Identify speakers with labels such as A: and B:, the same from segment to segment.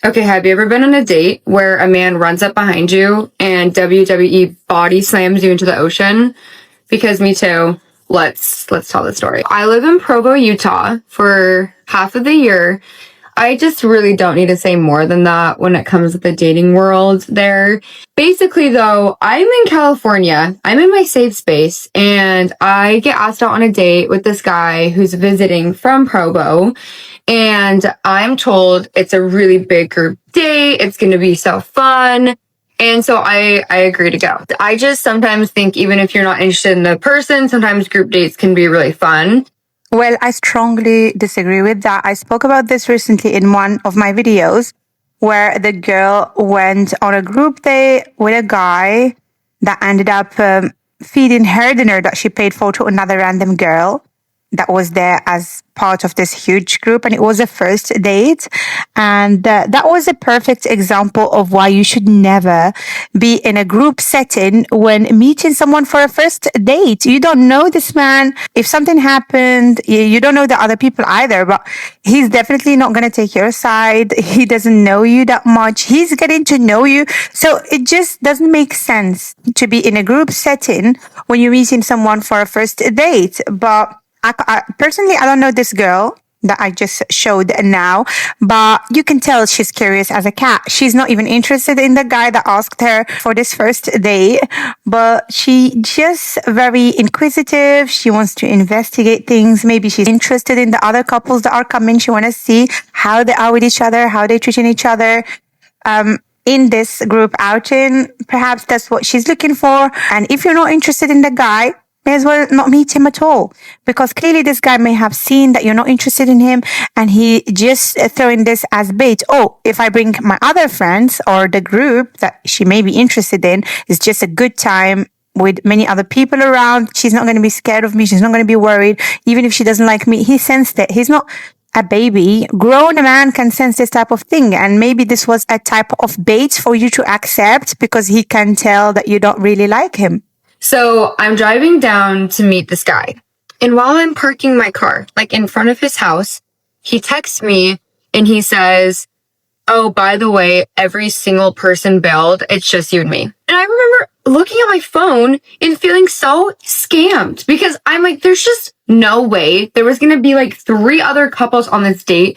A: Okay, have you ever been on a date where a man runs up behind you and WWE body slams you into the ocean? Because me too. Let's tell the story. I live in Provo, Utah for half of the year. I just really don't need to say more than that when it comes to the dating world there. Basically, though, I'm in California. I'm in my safe space, and I get asked out on a date with this guy who's visiting from Provo. And I'm told it's a really big group date. It's going to be so fun. And so I agree to go. I just sometimes think even if you're not interested in the person, sometimes group dates can be really fun.
B: Well, I strongly disagree with that. I spoke about this recently in one of my videos where the girl went on a group date with a guy that ended up feeding her dinner that she paid for to another random girl that was there as part of this huge group, and it was a first date. And that was a perfect example of why you should never be in a group setting when meeting someone for a first date. You don't know this man. If something happened, you don't know the other people either, but he's definitely not going to take your side. He doesn't know you that much. He's getting to know you. So it just doesn't make sense to be in a group setting when you're meeting someone for a first date. But I personally, I don't know this girl that I just showed now, but you can tell she's curious as a cat. She's not even interested in the guy that asked her for this first date, but she just very inquisitive. She wants to investigate things. Maybe she's interested in the other couples that are coming. She wants to see how they are with each other, how they're treating each other. In this group outing, perhaps that's what she's looking for. And if you're not interested in the guy, may as well not meet him at all, because clearly this guy may have seen that you're not interested in him and he just throwing this as bait. Oh, if I bring my other friends or the group that she may be interested in, it's just a good time with many other people around. She's not going to be scared of me. She's not going to be worried. Even if she doesn't like me, he sensed it. He's not a baby. Grown man can sense this type of thing. And maybe this was a type of bait for you to accept because he can tell that you don't really like him.
A: So I'm driving down to meet this guy. And while I'm parking my car, like in front of his house, he texts me and he says, "Oh, by the way, every single person bailed. It's just you and me." And I remember looking at my phone and feeling so scammed because I'm like, there's just no way there was going to be like 3 other couples on this date.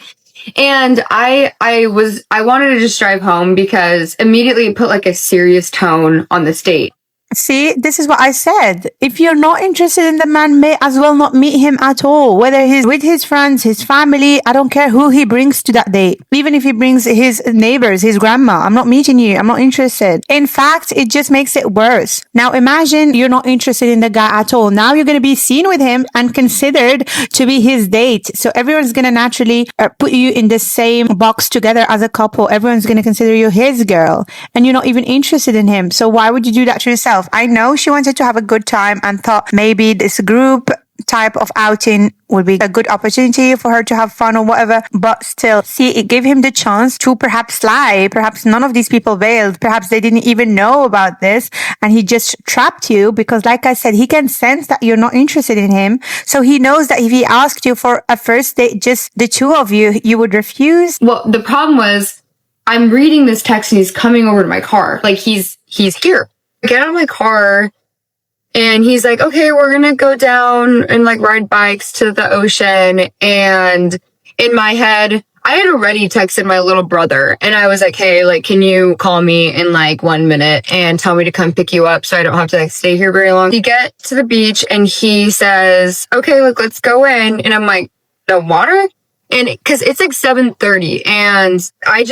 A: And I wanted to just drive home because immediately it put like a serious tone on this date.
B: See, this is what I said. If you're not interested in the man, may as well not meet him at all. Whether he's with his friends, his family, I don't care who he brings to that date. Even if he brings his neighbors, his grandma, I'm not meeting you. I'm not interested. In fact, it just makes it worse. Now imagine you're not interested in the guy at all. Now you're going to be seen with him and considered to be his date. So everyone's going to naturally put you in the same box together as a couple. Everyone's going to consider you his girl and you're not even interested in him. So why would you do that to yourself? I know she wanted to have a good time and thought maybe this group type of outing would be a good opportunity for her to have fun or whatever. But still, see, it gave him the chance to perhaps lie. Perhaps none of these people bailed. Perhaps they didn't even know about this. And he just trapped you because, like I said, he can sense that you're not interested in him. So he knows that if he asked you for a first date, just the two of you, you would refuse.
A: Well, the problem was I'm reading this text and he's coming over to my car. Like he's here. I get out of my car and he's like, "Okay, we're going to go down and like ride bikes to the ocean." And in my head, I had already texted my little brother and I was like, "Hey, like, can you call me in like 1 minute and tell me to come pick you up so I don't have to like stay here very long?" We get to the beach and he says, "Okay, look, let's go in." And I'm like, "The water?" And cause it's like 7:30 and I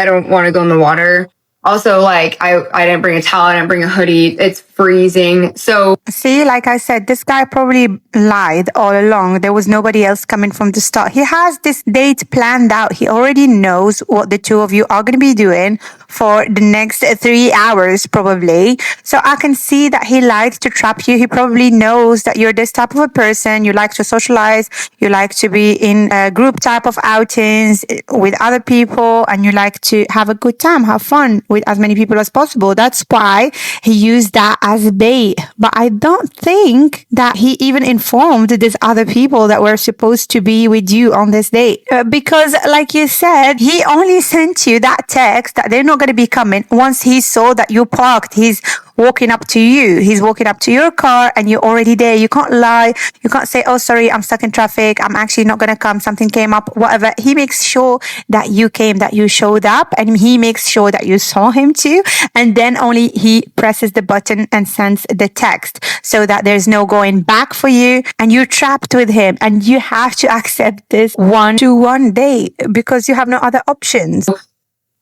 A: don't want to go in the water. Also, like, I didn't bring a towel, I didn't bring a hoodie. It's freezing. So,
B: see, like I said, this guy probably lied all along. There was nobody else coming from the start. He has this date planned out. He already knows what the two of you are going to be doing for the next 3 hours, probably. So I can see that he lied to trap you. He probably knows that you're this type of a person. You like to socialize. You like to be in a group type of outings with other people, and you like to have a good time, have fun. with as many people as possible. That's why he used that as bait. But I don't think that he even informed these other people that were supposed to be with you on this date. Because like you said, he only sent you that text that they're not going to be coming once he saw that you parked. He's walking up to you. He's walking up to your car and you're already there. You can't lie. You can't say, oh, sorry, I'm stuck in traffic. I'm actually not going to come. Something came up, whatever. He makes sure that you came, that you showed up, and he makes sure that you saw him too. And then only he presses the button and sends the text so that there's no going back for you and you're trapped with him and you have to accept this 1-to-1 date because you have no other options.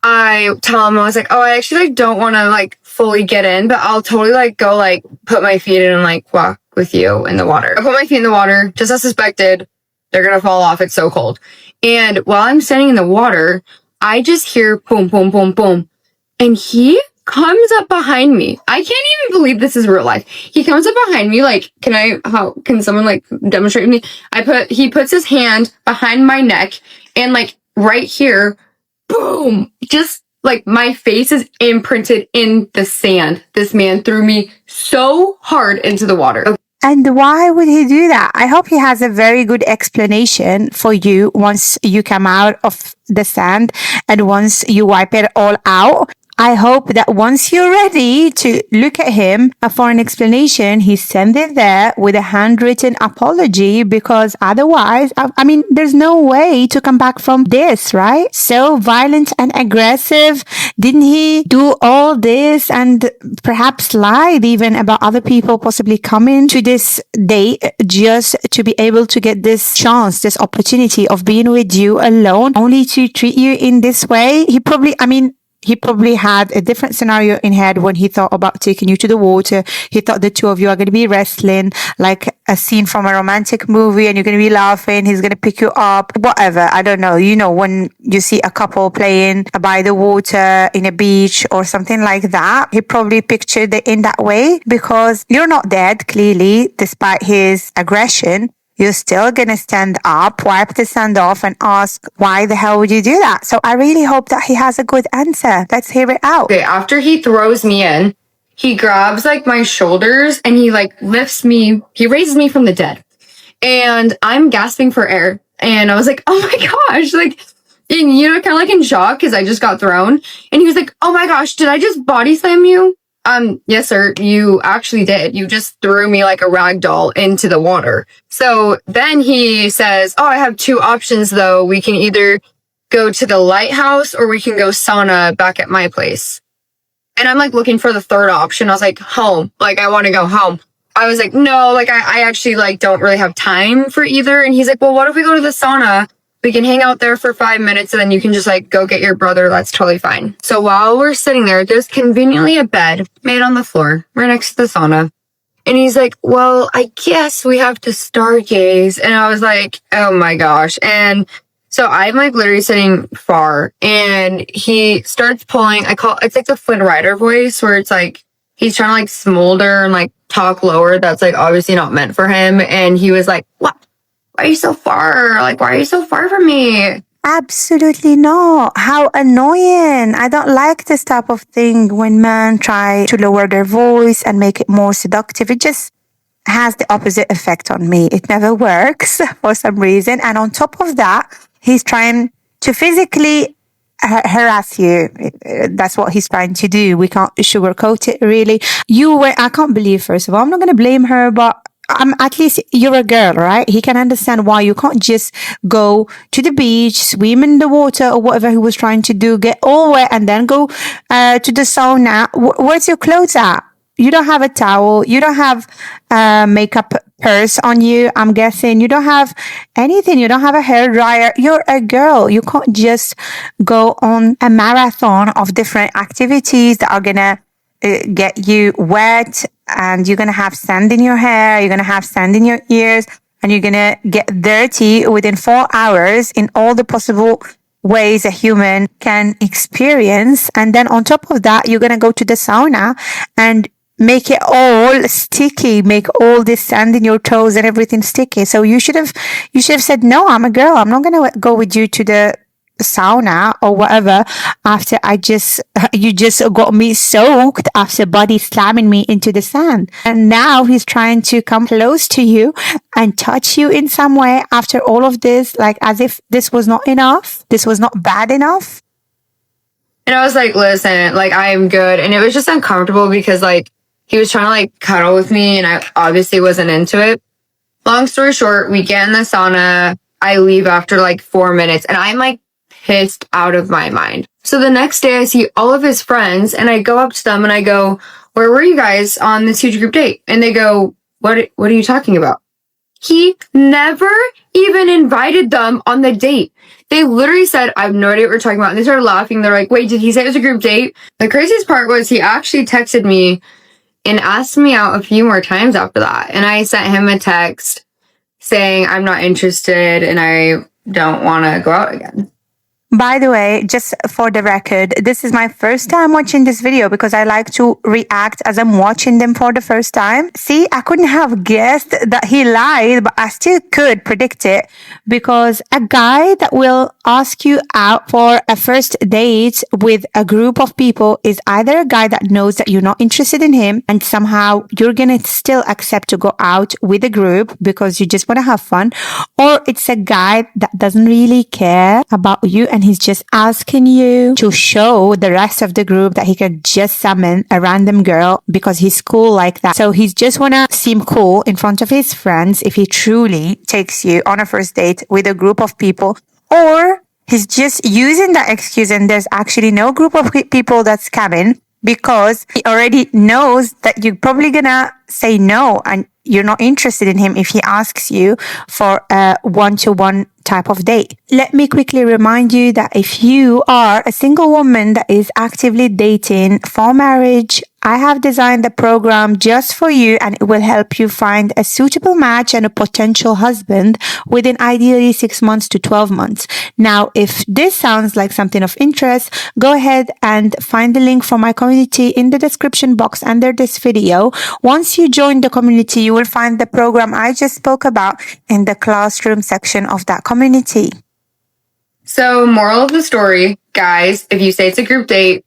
A: I tell him, I was like, oh, I actually like don't want to like fully get in, but I'll totally like go like put my feet in and like walk with you in the water. I put my feet in the water, just as suspected. They're going to fall off. It's so cold. And while I'm standing in the water, I just hear boom, boom, boom, boom. And he comes up behind me. I can't even believe this is real life. He comes up behind me. Like, can someone like demonstrate with me? He puts his hand behind my neck and like right here, boom, just like my face is imprinted in the sand. This man threw me so hard into the water.
B: And why would he do that? I hope he has a very good explanation for you once you come out of the sand and once you wipe it all out. I hope that once you're ready to look at him for an explanation, he sent it there with a handwritten apology, because otherwise, I mean, there's no way to come back from this, right? So violent and aggressive. Didn't he do all this and perhaps lied even about other people possibly coming to this date just to be able to get this chance, this opportunity of being with you alone, only to treat you in this way? He probably had a different scenario in head when he thought about taking you to the water. He thought the two of you are going to be wrestling, like a scene from a romantic movie, and you're going to be laughing. He's going to pick you up, whatever. I don't know. You know, when you see a couple playing by the water in a beach or something like that, he probably pictured it in that way, because you're not dead, clearly, despite his aggression. You're still going to stand up, wipe the sand off, and ask, why the hell would you do that? So I really hope that he has a good answer. Let's hear it out.
A: Okay, after he throws me in, he grabs like my shoulders and he like lifts me, he raises me from the dead. And I'm gasping for air. And I was like, oh my gosh, like, and, you know, kind of like in shock because I just got thrown. And he was like, oh my gosh, did I just body slam you? Yes, sir, you actually did. You just threw me like a rag doll into the water. So then he says, oh, I have two options though. We can either go to the lighthouse or we can go sauna back at my place. And I'm like looking for the third option. I was like, home. Like, I want to go home. I was like, no, like I actually like don't really have time for either. And he's like, well, what if we go to the sauna? We can hang out there for 5 minutes and then you can just like go get your brother. That's totally fine. So while we're sitting there, there's conveniently a bed made on the floor right next to the sauna. And he's like, well, I guess we have to stargaze. And I was like, oh my gosh. And so I'm like literally sitting far and he starts pulling, it's like the Flynn Rider voice where it's like, he's trying to like smolder and like talk lower. That's like obviously not meant for him. And he was like, what? Why are you so far? Like, why are you so far from me?
B: Absolutely not. How annoying. I don't like this type of thing when men try to lower their voice and make it more seductive. It just has the opposite effect on me. It never works for some reason. And on top of that, he's trying to physically harass you. That's what he's trying to do. We can't sugarcoat it, really. I can't believe, first of all, I'm not going to blame her, but at least you're a girl, right? He can understand why you can't just go to the beach, swim in the water or whatever he was trying to do, get all wet and then go to the sauna. Where's your clothes at? You don't have a towel. You don't have a makeup purse on you, I'm guessing. You don't have anything. You don't have a hair dryer. You're a girl. You can't just go on a marathon of different activities that are going to get you wet, and you're going to have sand in your hair, you're going to have sand in your ears, and you're going to get dirty within 4 hours in all the possible ways a human can experience. And then on top of that, you're going to go to the sauna and make it all sticky, make all this sand in your toes and everything sticky. So you should have said, no, I'm a girl. I'm not going to go with you to the sauna or whatever after you just got me soaked after body slamming me into the sand. And now he's trying to come close to you and touch you in some way after all of this, like as if this was not enough. This was not bad enough.
A: And I was like, listen, like, I am good. And it was just uncomfortable because, like, he was trying to, like, cuddle with me and I obviously wasn't into it. Long story short, we get in the sauna. I leave after, like, 4 minutes and I'm, like, pissed out of my mind. So the next day I see all of his friends and I go up to them and I go, where were you guys on this huge group date? And they go, what are you talking about? He never even invited them on the date. They literally said, I have no idea what we're talking about. And they started laughing. They're like, wait, did he say it was a group date? The craziest part was he actually texted me and asked me out a few more times after that. And I sent him a text saying, I'm not interested and I don't want to go out again.
B: By the way, just for the record, this is my first time watching this video because I like to react as I'm watching them for the first time. See, I couldn't have guessed that he lied, but I still could predict it because a guy that will ask you out for a first date with a group of people is either a guy that knows that you're not interested in him and somehow you're gonna still accept to go out with a group because you just want to have fun, or it's a guy that doesn't really care about you and he's just asking you to show the rest of the group that he can just summon a random girl because he's cool like that. So he's just wanna seem cool in front of his friends if he truly takes you on a first date with a group of people, or he's just using that excuse and there's actually no group of people that's coming because he already knows that you're probably gonna say no and you're not interested in him if he asks you for a one-to-one type of date. Let me quickly remind you that if you are a single woman that is actively dating for marriage, I have designed the program just for you and it will help you find a suitable match and a potential husband within ideally 6 months to 12 months. Now, if this sounds like something of interest, go ahead and find the link for my community in the description box under this video. Once you join the community, you will find the program I just spoke about in the classroom section of that community.
A: So, moral of the story, guys, if you say it's a group date,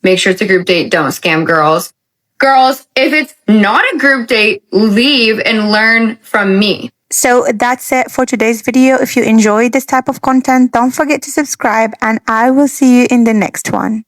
A: make sure it's a group date. Don't scam girls. Girls, if it's not a group date, leave and learn from me.
B: So that's it for today's video. If you enjoyed this type of content, don't forget to subscribe and I will see you in the next one.